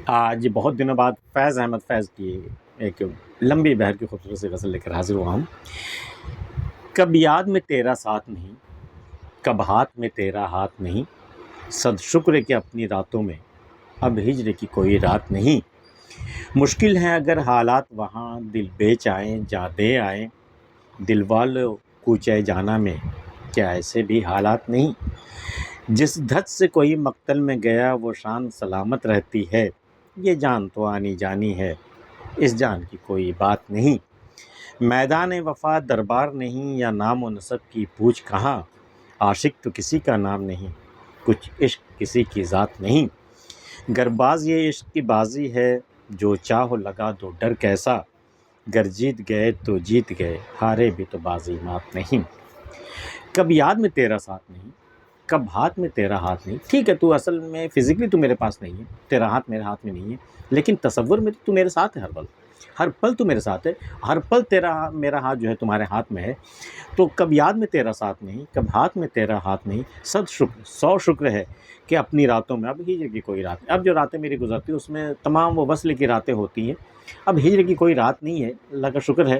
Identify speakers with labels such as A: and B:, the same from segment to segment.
A: آج بہت دنوں بعد فیض احمد فیض کی ایک لمبی بہر کی خوبصورت سی غزل لے کر حاضر ہوا ہوں۔ کب یاد میں تیرا ساتھ نہیں، کب ہاتھ میں تیرا ہاتھ نہیں، صد شکر کہ اپنی راتوں میں اب ہجر کی کوئی رات نہیں۔ مشکل ہے اگر حالات وہاں دل بیچ آئیں جا دے آئیں، دل والو کوچے جانا میں کیا ایسے بھی حالات نہیں۔ جس دھت سے کوئی مقتل میں گیا وہ شان سلامت رہتی ہے، یہ جان تو آنی جانی ہے اس جان کی کوئی بات نہیں۔ میدان وفا دربار نہیں یا نام و نسب کی پوچھ کہاں، عاشق تو کسی کا نام نہیں کچھ عشق کسی کی ذات نہیں۔ گر باز یہ عشق کی بازی ہے جو چاہو لگا دو ڈر کیسا، گر جیت گئے تو جیت گئے ہارے بھی تو بازی مات نہیں۔ کب یاد میں تیرا ساتھ نہیں، کب ہاتھ میں تیرا ہاتھ نہیں۔ ٹھیک ہے، تو اصل میں فزیکلی تو میرے پاس نہیں ہے، تیرا ہاتھ میرے ہاتھ میں نہیں ہے، لیکن تصور میں تو میرے ساتھ ہے ہر پل تو میرے ساتھ ہے، ہر پل میرا ہاتھ جو ہے تمہارے ہاتھ میں ہے۔ تو کب یاد میں تیرا ساتھ نہیں، کب ہاتھ میں تیرا ہاتھ نہیں، سو شکر ہے کہ اپنی راتوں میں اب ہجر کی کوئی رات نہیں۔ اب جو راتیں میری گزرتی ہیں اس میں تمام وہ وصل کی راتیں ہوتی ہیں، اب ہجر کی کوئی رات نہیں ہے۔ اللہ کا شکر ہے،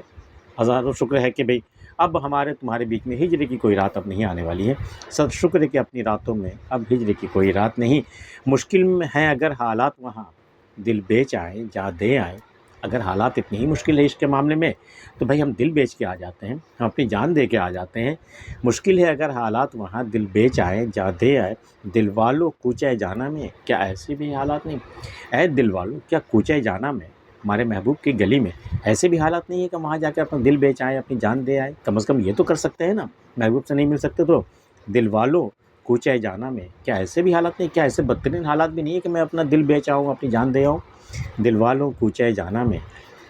A: ہزاروں شکر ہے کہ بھئی اب ہمارے تمہارے بیچ میں ہجر کی کوئی رات اب نہیں آنے والی ہے۔ صد شکر ہے کہ اپنی راتوں میں اب ہجر کی کوئی رات نہیں۔ مشکل میں ہے اگر حالات وہاں دل بیچ آئیں جا دے آئیں، اگر حالات اتنی ہی مشکل ہے عشق کے معاملے میں تو بھائی ہم دل بیچ کے آ جاتے ہیں، ہم اپنی جان دے کے آ جاتے ہیں۔ مشکل ہے اگر حالات وہاں دل بیچ آئیں جا دے آئے، دل والو کوچے جانا میں کیا ایسے بھی حالات نہیں۔ اے دل والو، کیا کوچے جانا میں ہمارے محبوب کی گلی میں ایسے بھی حالات نہیں ہے کہ وہاں جا کے اپنا دل بیچ آئے، اپنی جان دے آئے؟ کم از کم یہ تو کر سکتے ہیں نا، محبوب سے نہیں مل سکتے تو دل والو کوچے جانا میں کیا ایسے بھی حالات نہیں، کیا ایسے بدترین حالات بھی نہیں ہے کہ میں اپنا دل بیچ آؤں، اپنی جان دے آؤں؟ دل والوں کوچے جانا میں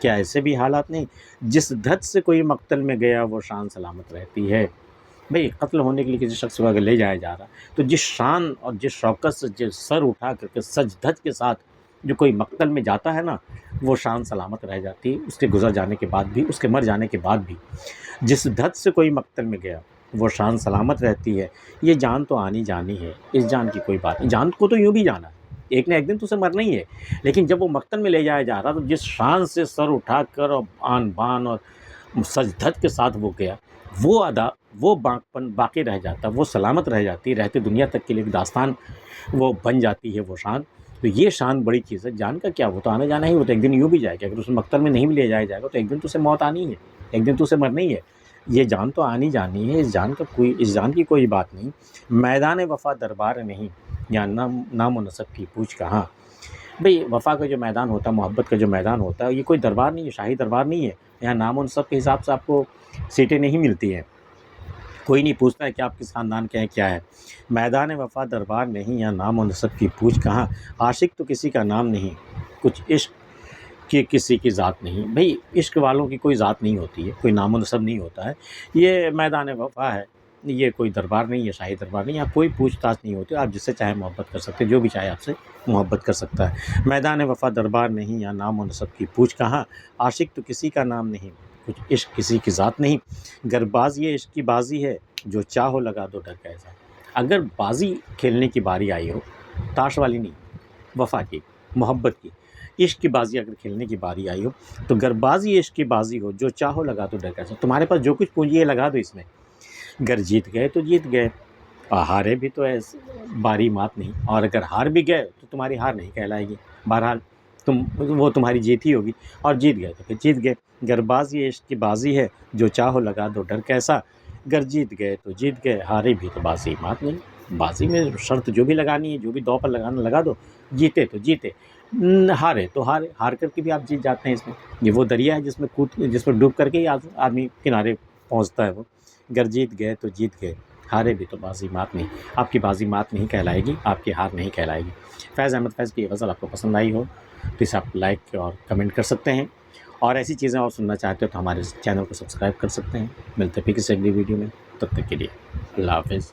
A: کیا ایسے بھی حالات نہیں۔ جس دھت سے کوئی مقتل میں گیا وہ شان سلامت رہتی ہے۔ بھئی قتل ہونے کے لیے کسی شخص کو اگر لے جایا جا رہا تو جس شان اور جس شوکت سے جس سر اٹھا کر کے سج دھج کے ساتھ جو کوئی مقتل میں جاتا ہے نا، وہ شان سلامت رہ جاتی ہے اس کے گزر جانے کے بعد بھی، اس کے مر جانے کے بعد بھی۔ جس دھت سے کوئی مقتل میں گیا وہ شان سلامت رہتی ہے، یہ جان تو آنی جانی ہے اس جان کی کوئی بات نہیں۔ جان کو تو یوں بھی جانا ہے، ایک نہ ایک دن تو اسے مرنا ہی ہے، لیکن جب وہ مقتل میں لے جایا جا رہا تو جس شان سے سر اٹھا کر اور آن بان اور سج دھج کے ساتھ وہ گیا، وہ ادا، وہ باقپن باقی رہ جاتا، وہ سلامت رہ جاتی، رہتے دنیا تک کے لیے ایک داستان وہ بن جاتی ہے وہ شان۔ تو یہ شان بڑی چیز ہے۔ جان کا کیا، وہ تو آنا جانا ہی، وہ تو ایک دن یوں بھی جائے گا، اگر اس مقتل میں نہیں بھی لے جایا جائے گا تو ایک دن تو اسے موت آنی ہے، ایک دن تو اسے مرنا ہی ہے۔ یہ جان تو آنی جانی ہے، اس جان کی کوئی بات نہیں۔ میدان وفا دربار نہیں یا نام و نسب کی پوچھ کہاں۔ بھئی وفا کا جو میدان ہوتا ہے، محبت کا جو میدان ہوتا ہے، یہ کوئی دربار نہیں ہے، شاہی دربار نہیں ہے، یہاں نام و نسب کے حساب سے آپ کو سیٹیں نہیں ملتی ہیں، کوئی نہیں پوچھتا ہے کہ آپ کس خاندان کے ہیں کیا ہے۔ میدان وفا دربار نہیں یا نام و نسب کی پوچھ کہاں، عاشق تو کسی کا نام نہیں کچھ عشق کی کسی کی ذات نہیں۔ بھئی عشق والوں کی کوئی ذات نہیں ہوتی ہے، کوئی نام و نسب نہیں ہوتا ہے، یہ میدان وفا ہے، یہ کوئی دربار نہیں ہے، شاہی دربار نہیں، یہاں کوئی پوچھ تاچھ نہیں ہوتی، آپ جس سے چاہے محبت کر سکتے، جو بھی چاہے آپ سے محبت کر سکتا ہے۔ میدان وفا دربار نہیں یا نام و نسب کی پوچھ کہاں، عاشق تو کسی کا نام نہیں کچھ عشق کسی کی ذات نہیں۔ گر باز یہ عشق کی بازی ہے جو چاہو لگا دو ڈر کیسا۔ اگر بازی کھیلنے کی باری آئی ہو، تاش والی نہیں، وفا کی، محبت کی، عشق کی بازی اگر کھیلنے کی باری آئی ہو تو گر بازی عشق کی بازی ہو جو چاہو لگا دو ڈر کیسا۔ تمہارے پاس جو کچھ پونجی ہے لگا دو اس میں، گر جیت گئے تو جیت گئے، اور ہارے بھی تو ایسے باری مات نہیں، اور اگر ہار بھی گئے تو تمہاری ہار نہیں کہلائے گی، بہرحال وہ تمہاری جیت ہی ہوگی، اور جیت گئے تو پھر جیت گئے۔ گر باز یہ عشق کی بازی ہے جو چاہو لگا دو ڈر کیسا، گر جیت گئے تو جیت گئے ہارے بھی تو بازی مات نہیں۔ بازی میں شرط جو بھی لگانی ہے، جو بھی دو پر لگانا لگا دو، جیتے تو جیتے، ہارے تو ہارے، ہار کر کے بھی آپ جیت جاتے ہیں۔ اس میں یہ وہ دریا ہے جس میں ڈوب کر کے ہی آدمی کنارے پہنچتا ہے۔ وہ گر جیت گئے تو جیت گئے ہارے بھی تو بازی مات نہیں، آپ کی بازی مات نہیں کہلائے گی، آپ کی ہار نہیں کہلائے گی۔ فیض احمد فیض کی یہ غزل آپ کو پسند آئی ہو تو اسے آپ لائک اور کمنٹ کر سکتے ہیں، اور ایسی چیزیں اور سننا چاہتے ہو تو ہمارے چینل کو سبسکرائب کر سکتے ہیں۔ ملتے ہیں پھر کسی اگلی ویڈیو میں، تب تک کے لیے اللہ حافظ۔